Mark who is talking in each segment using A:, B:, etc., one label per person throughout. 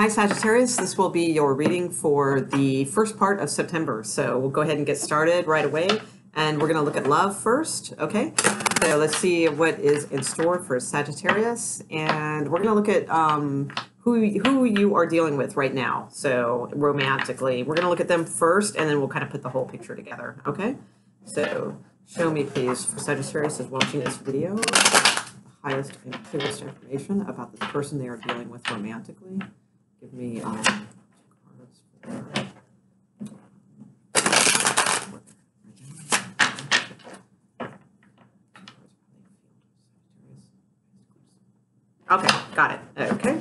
A: Hi Sagittarius, this will be your reading for the first part of September. So we'll go ahead and get started right away. And we're going to look at love first, okay? So let's see what is in store for Sagittarius. And we're going to look at who you are dealing with right now. So romantically, we're going to look at them first, and then we'll kind of put the whole picture together, okay? So show me, please, for Sagittarius is watching this video, the highest and clearest information about this person they are dealing with romantically. Give me cards for... Okay, got it. Okay.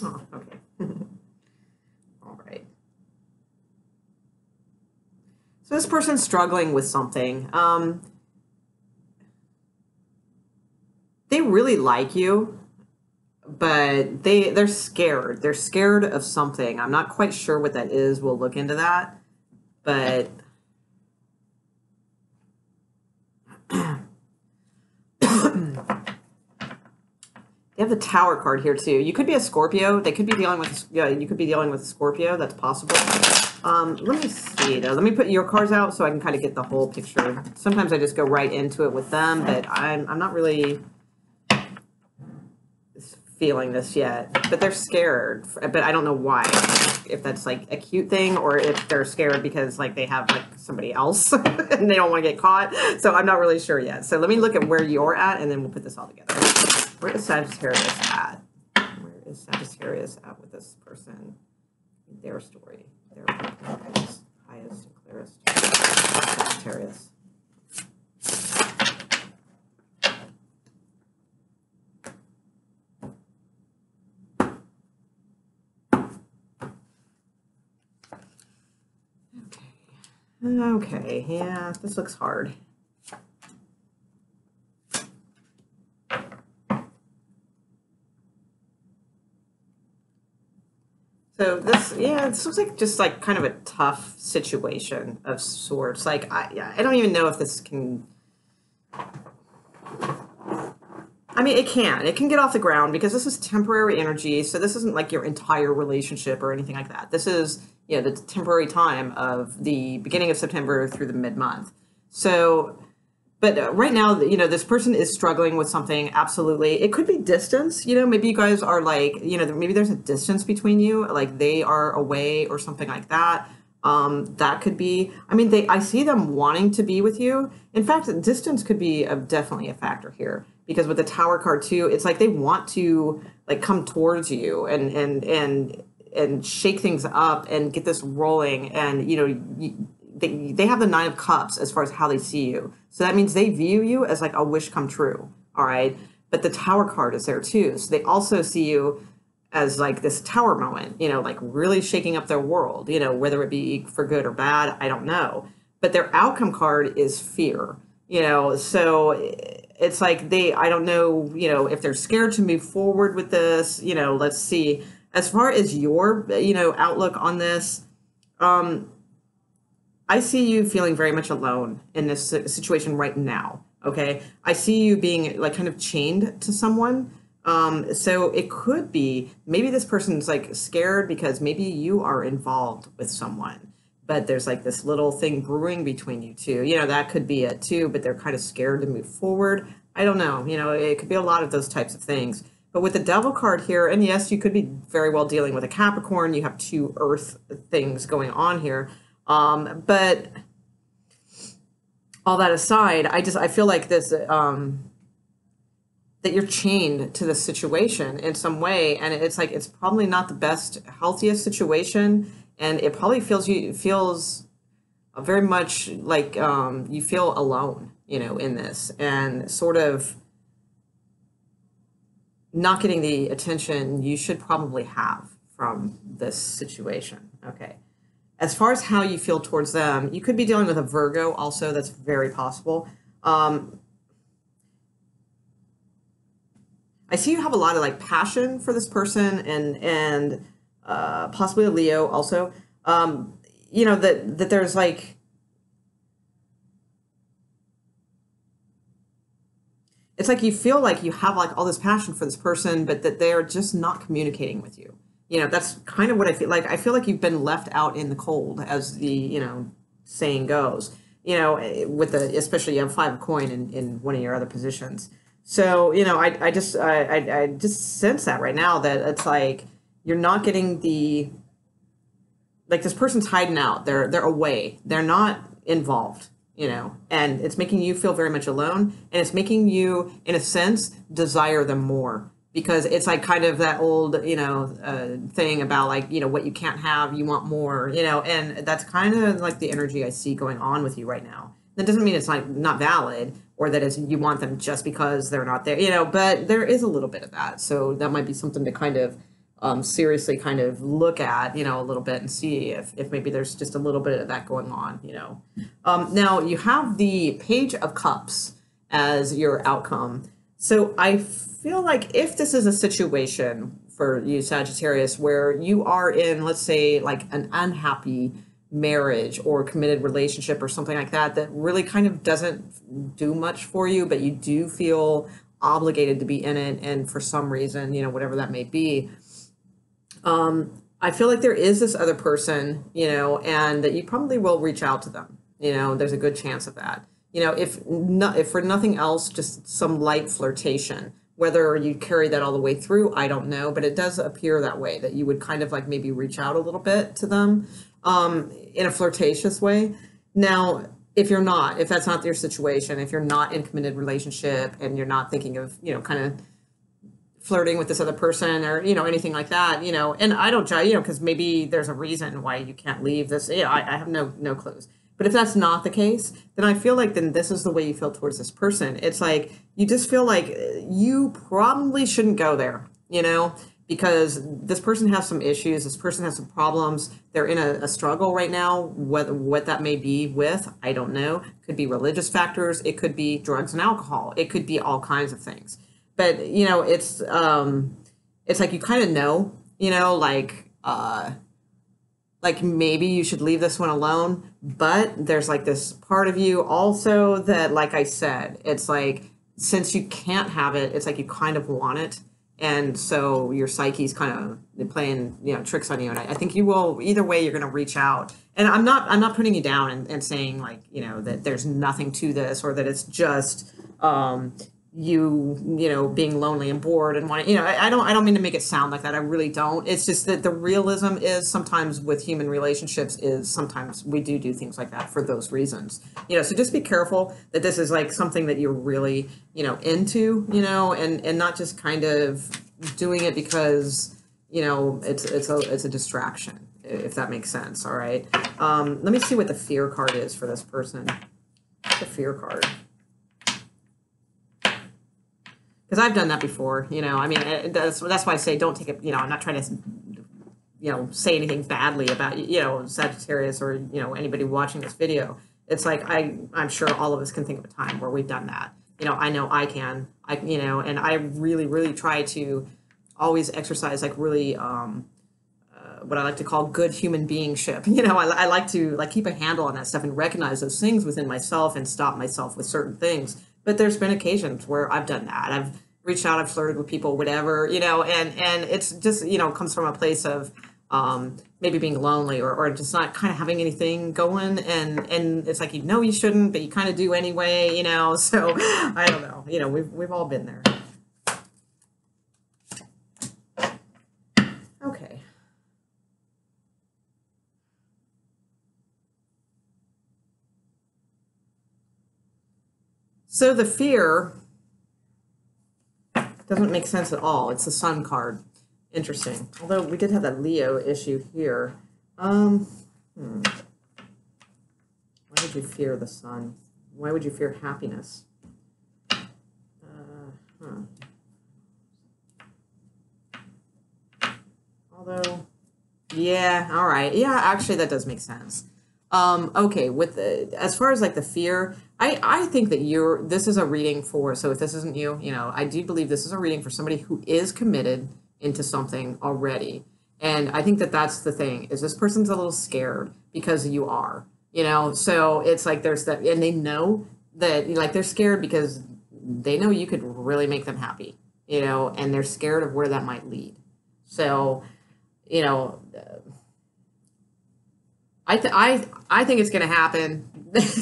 A: Oh, okay. All right. So this person's struggling with something. They really like you, but they're scared. They're scared of something. I'm not quite sure what that is. We'll look into that. But they have the Tower card here too. You could be a Scorpio. They could be dealing with, you could be dealing with a Scorpio. That's possible. Let me see though. Let me put your cards out so I can kind of get the whole picture. Sometimes I just go right into it with them, but I'm not really feeling this yet. But they're scared. But I don't know why. If that's like a cute thing, or if they're scared because like they have like somebody else and they don't want to get caught. So I'm not really sure yet. So let me look at where you're at, and then we'll put this all together. Where is Sagittarius at? Where is Sagittarius at with this person? Their story. Their highest and clearest. Sagittarius. Okay, yeah, this looks hard. So this, yeah, this looks like just like kind of a tough situation of sorts. Like, I don't even know if this can, I mean, it can get off the ground because this is temporary energy. So this isn't like your entire relationship or anything like that. This is, the temporary time of the beginning of September through the mid-month. So, but right now, this person is struggling with something. Absolutely. It could be distance. Maybe you guys are like, maybe there's a distance between you, like they are away or something like that. That could be, I mean, I see them wanting to be with you. In fact, distance could be definitely a factor here, because with the Tower card too, it's like they want to like come towards you and shake things up and get this rolling. And, they have the Nine of Cups as far as how they see you. So that means they view you as like a wish come true. All right. But the Tower card is there too. So they also see you as like this Tower moment, like really shaking up their world, whether it be for good or bad, I don't know. But their outcome card is fear, so it's like I don't know, if they're scared to move forward with this, let's see. As far as your, outlook on this, I see you feeling very much alone in this situation right now. Okay. I see you being like kind of chained to someone. So it could be, maybe this person's like scared because maybe you are involved with someone, but there's like this little thing brewing between you two, that could be it too, but they're kind of scared to move forward. I don't know, it could be a lot of those types of things. But with the Devil card here, and yes, you could be very well dealing with a Capricorn. You have two Earth things going on here. But all that aside, I feel like this, that you're chained to this situation in some way. And it's like, it's probably not the best, healthiest situation. And it probably feels very much like, you feel alone, in this, and sort of not getting the attention you should probably have from this situation. Okay. As far as how you feel towards them, you could be dealing with a Virgo also. That's very possible. I see you have a lot of like passion for this person, and possibly a Leo also. You know, that there's like, it's like you feel like you have like all this passion for this person, but that they're just not communicating with you. You know, that's kind of what I feel like. I feel like you've been left out in the cold, as the, you know, saying goes. You know, with the, especially you have five of coin in one of your other positions. So, you know, I just sense that right now, that it's like you're not getting the, like this person's hiding out. They're away. They're not involved, you know, and it's making you feel very much alone, and it's making you, in a sense, desire them more, because it's like kind of that old, you know, thing about like, you know, what you can't have, you want more, you know, and that's kind of like the energy I see going on with you right now. That doesn't mean it's like not valid, or that it's, you want them just because they're not there, you know, but there is a little bit of that. So that might be something to kind of seriously kind of look at, you know, a little bit, and see if maybe there's just a little bit of that going on, you know. Now you have the Page of Cups as your outcome. So I feel like if this is a situation for you, Sagittarius, where you are in, let's say, like an unhappy marriage or committed relationship or something like that, that really kind of doesn't do much for you, but you do feel obligated to be in it, and for some reason, you know, whatever that may be, I feel like there is this other person, you know, and that you probably will reach out to them. You know, there's a good chance of that. You know, if for nothing else, just some light flirtation. Whether you carry that all the way through, I don't know, but it does appear that way, that you would kind of like maybe reach out a little bit to them in a flirtatious way. Now, if you're not, if that's not your situation, if you're not in a committed relationship and you're not thinking of, you know, kind of flirting with this other person, or, you know, anything like that, you know, and I don't judge, you know, because maybe there's a reason why you can't leave this. You know, I have no clues. But if that's not the case, then I feel like then this is the way you feel towards this person. It's like you just feel like you probably shouldn't go there, you know, because this person has some issues. This person has some problems. They're in a struggle right now. What that may be with, I don't know. Could be religious factors. It could be drugs and alcohol. It could be all kinds of things. But, you know, it's like you kind of know, you know, like maybe you should leave this one alone, but there's like this part of you also that, like I said, it's like, since you can't have it, it's like you kind of want it. And so your psyche's kind of playing, you know, tricks on you. And I think you will, either way, you're going to reach out. And I'm not putting you down and saying like, you know, that there's nothing to this, or that it's just, you know, being lonely and bored and wanting, you know, I don't mean to make it sound like that. I really don't. It's just that the realism is sometimes with human relationships is sometimes we do things like that for those reasons, you know. So just be careful that this is like something that you're really, you know, into, you know, and not just kind of doing it because, you know, it's a distraction, if that makes sense. All right. Let me see what the fear card is for this person. The fear card. Because I've done that before, you know. I mean, that's why I say don't take it. You know, I'm not trying to, you know, say anything badly about, you know, Sagittarius, or, you know, anybody watching this video. It's like I'm sure all of us can think of a time where we've done that. You know I can. You know, and I really try to always exercise like really what I like to call good human beingship. You know, I like to like keep a handle on that stuff and recognize those things within myself and stop myself with certain things. But there's been occasions where I've done that. I've reached out, I've flirted with people, whatever, you know, and it's just, you know, comes from a place of maybe being lonely, or just not kind of having anything going. And it's like, you know, you shouldn't, but you kind of do anyway, you know. So I don't know, you know, we've all been there. Okay. So the fear doesn't make sense at all. It's the Sun card. Interesting. Although we did have that Leo issue here. Why would you fear the Sun? Why would you fear happiness? Although, yeah, all right. Yeah, actually, that does make sense. Okay, with as far as like the fear, I think that this is a reading for, so if this isn't you, you know, I do believe this is a reading for somebody who is committed into something already. And I think that that's the thing, is this person's a little scared because you are, you know, so it's like there's that, and they know that, like, they're scared because they know you could really make them happy, you know, and they're scared of where that might lead. So, you know, I think it's going to happen,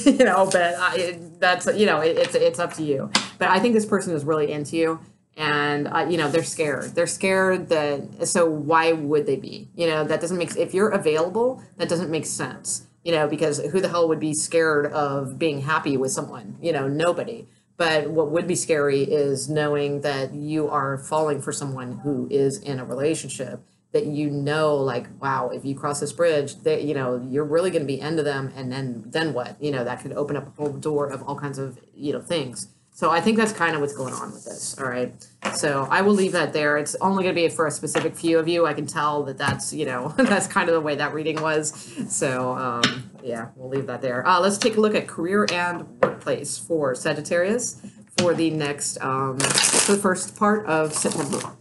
A: you know, but that's, you know, it's up to you. But I think this person is really into you, and you know, they're scared. They're scared that, so why would they be? You know, that doesn't make, if you're available, that doesn't make sense. You know, because who the hell would be scared of being happy with someone? You know, nobody. But what would be scary is knowing that you are falling for someone who is in a relationship, that, you know, like, wow, if you cross this bridge, that, you know, you're really going to be into them, and then what? You know, that could open up a whole door of all kinds of, you know, things. So I think that's kind of what's going on with this. All right. So I will leave that there. It's only going to be for a specific few of you. I can tell that that's, you know, that's kind of the way that reading was. So yeah, we'll leave that there. Let's take a look at career and workplace for Sagittarius for the next, for the first part of September.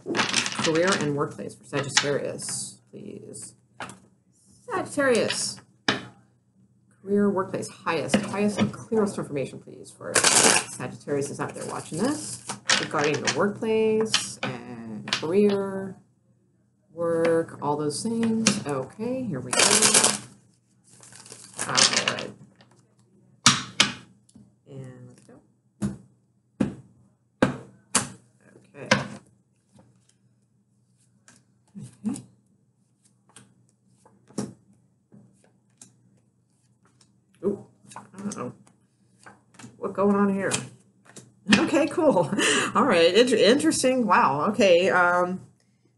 A: Career and workplace for Sagittarius, please. Sagittarius. Career, workplace, highest and clearest information, please, for Sagittarius is out there watching this regarding the workplace and career, work, all those things. Okay, here we go. All right. And let's go. Okay. Okay. Ooh, uh-oh. What's going on here? Okay, cool. All right, interesting. Wow. Okay.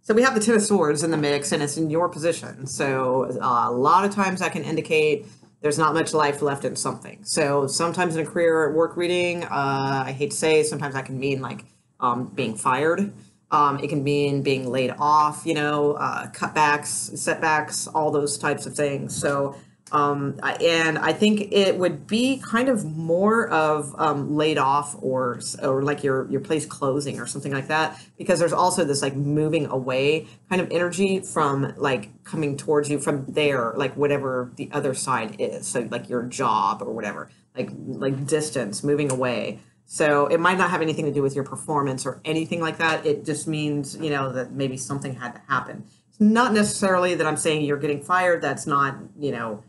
A: So we have the Ten of Swords in the mix, and it's in your position. So a lot of times that can indicate there's not much life left in something. So sometimes in a career or work reading, I hate to say, sometimes that can mean like being fired. It can mean being laid off, you know, cutbacks, setbacks, all those types of things. So, and I think it would be kind of more of laid off or like your place closing or something like that, because there's also this like moving away kind of energy from like coming towards you from there, like whatever the other side is. So like your job or whatever, like distance, moving away. So it might not have anything to do with your performance or anything like that. It just means, you know, that maybe something had to happen. It's not necessarily that I'm saying you're getting fired. That's not, you know,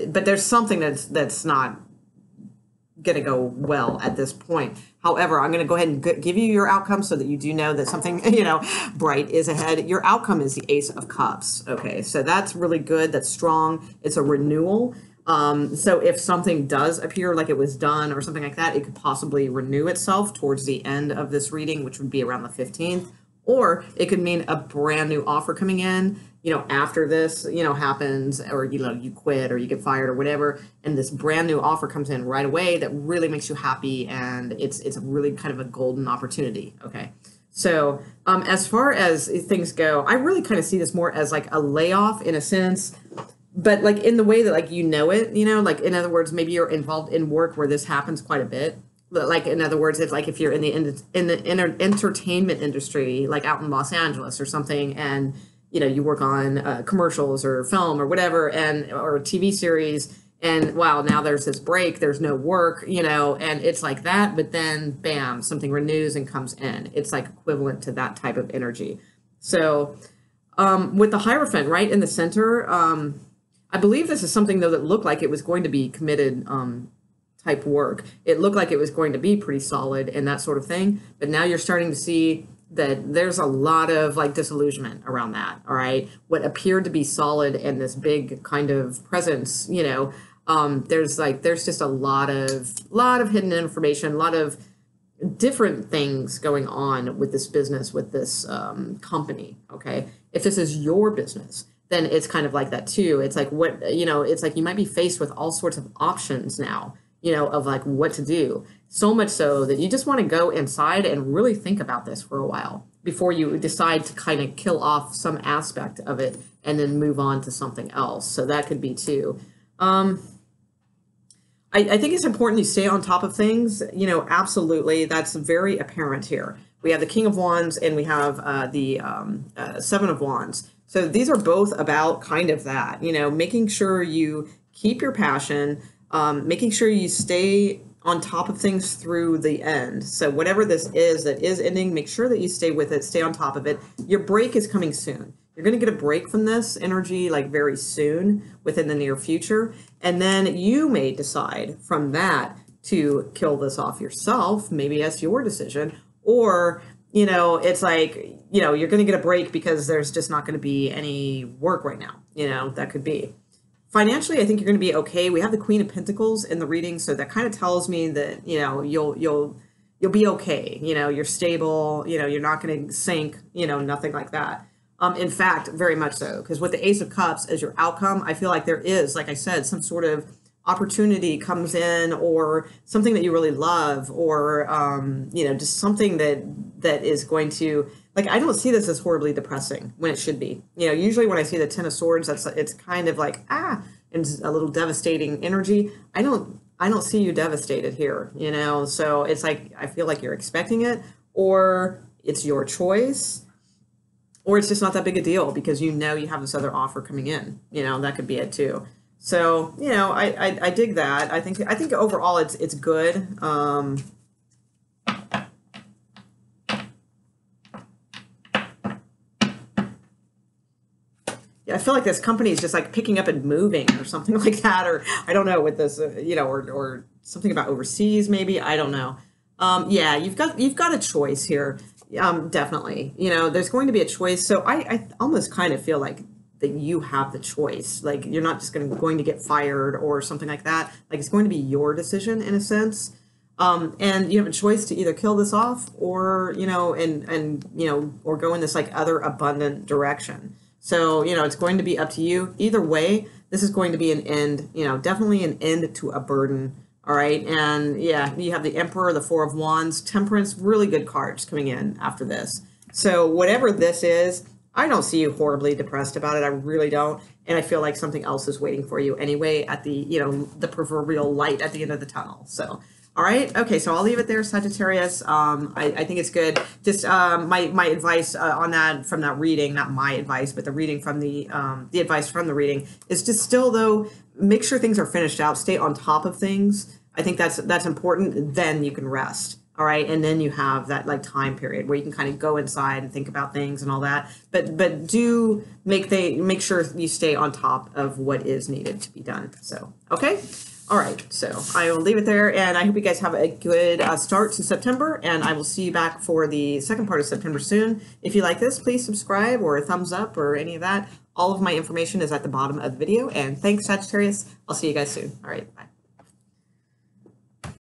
A: but there's something that's not going to go well at this point. However, I'm going to go ahead and give you your outcome so that you do know that something, you know, bright is ahead. Your outcome is the Ace of Cups. Okay, so that's really good. That's strong. It's a renewal. So if something does appear like it was done or something like that, it could possibly renew itself towards the end of this reading, which would be around the 15th. Or it could mean a brand new offer coming in, you know, after this, you know, happens, or, you know, you quit or you get fired or whatever, and this brand new offer comes in right away that really makes you happy, and it's a really kind of a golden opportunity. Okay. So as far as things go, I really kind of see this more as like a layoff in a sense, but like in the way that like you know it, you know, like in other words, maybe you're involved in work where this happens quite a bit. Like in other words, it's like if you're in the entertainment industry, like out in Los Angeles or something, and you know you work on commercials or film or whatever, and or a TV series, and wow, now there's this break, there's no work, you know, and it's like that. But then, bam, something renews and comes in. It's like equivalent to that type of energy. So with the Hierophant right in the center, I believe this is something though that looked like it was going to be committed. Type work. It looked like it was going to be pretty solid and that sort of thing, but now you're starting to see that there's a lot of like disillusionment around that. All right, what appeared to be solid and this big kind of presence, you know, there's just a lot of hidden information, a lot of different things going on with this business, with this company. Okay, if this is your business, then it's kind of like that too. It's like what, you know, it's like you might be faced with all sorts of options now, you know, of like what to do. So much so that you just want to go inside and really think about this for a while before you decide to kind of kill off some aspect of it and then move on to something else. So that could be too. I think it's important you stay on top of things. You know, absolutely. That's very apparent here. We have the King of Wands and we have the Seven of Wands. So these are both about kind of that, you know, making sure you keep your passion, making sure you stay on top of things through the end. So whatever this is that is ending, make sure that you stay with it, stay on top of it. Your break is coming soon. You're going to get a break from this energy like very soon within the near future. And then you may decide from that to kill this off yourself. Maybe that's your decision. Or, you know, it's like, you know, you're going to get a break because there's just not going to be any work right now. You know, that could be. Financially, I think you're going to be okay. We have the Queen of Pentacles in the reading, so that kind of tells me that, you know, you'll be okay. You know, you're stable. You know, you're not going to sink. You know, nothing like that. In fact, very much so, because with the Ace of Cups as your outcome, I feel like there is, like I said, some sort of opportunity comes in, or something that you really love, or you know, just something that is going to, like, I don't see this as horribly depressing when it should be. You know, usually when I see the Ten of Swords, it's kind of like, and a little devastating energy. I don't see you devastated here, you know? So it's like, I feel like you're expecting it, or it's your choice, or it's just not that big a deal because you know you have this other offer coming in. You know, that could be it too. So, you know, I dig that. I think overall it's good. I feel like this company is just like picking up and moving or something like that, or I don't know, with this, you know, or something about overseas, maybe, I don't know. Yeah, you've got a choice here. Definitely, you know, there's going to be a choice. So I almost kind of feel like that you have the choice. Like, you're not just going to get fired or something like that. Like, it's going to be your decision in a sense. And you have a choice to either kill this off, or, you know, and you know, or go in this like other abundant direction. So, you know, it's going to be up to you. Either way, this is going to be an end, you know, definitely an end to a burden. All right. And yeah, you have the Emperor, the Four of Wands, Temperance, really good cards coming in after this. So whatever this is, I don't see you horribly depressed about it. I really don't. And I feel like something else is waiting for you anyway at the, you know, the proverbial light at the end of the tunnel. So, all right. Okay. So I'll leave it there, Sagittarius. I think it's good. Just my advice on that, from that reading, not my advice, but the reading from the advice from the reading is just still, though, make sure things are finished out. Stay on top of things. I think that's important. Then you can rest. All right. And then you have that like time period where you can kind of go inside and think about things and all that. But do make sure you stay on top of what is needed to be done. So, okay. All right, so I will leave it there, and I hope you guys have a good start to September, and I will see you back for the second part of September soon. If you like this, please subscribe or a thumbs up or any of that. All of my information is at the bottom of the video, and thanks, Sagittarius. I'll see you guys soon. All right, bye.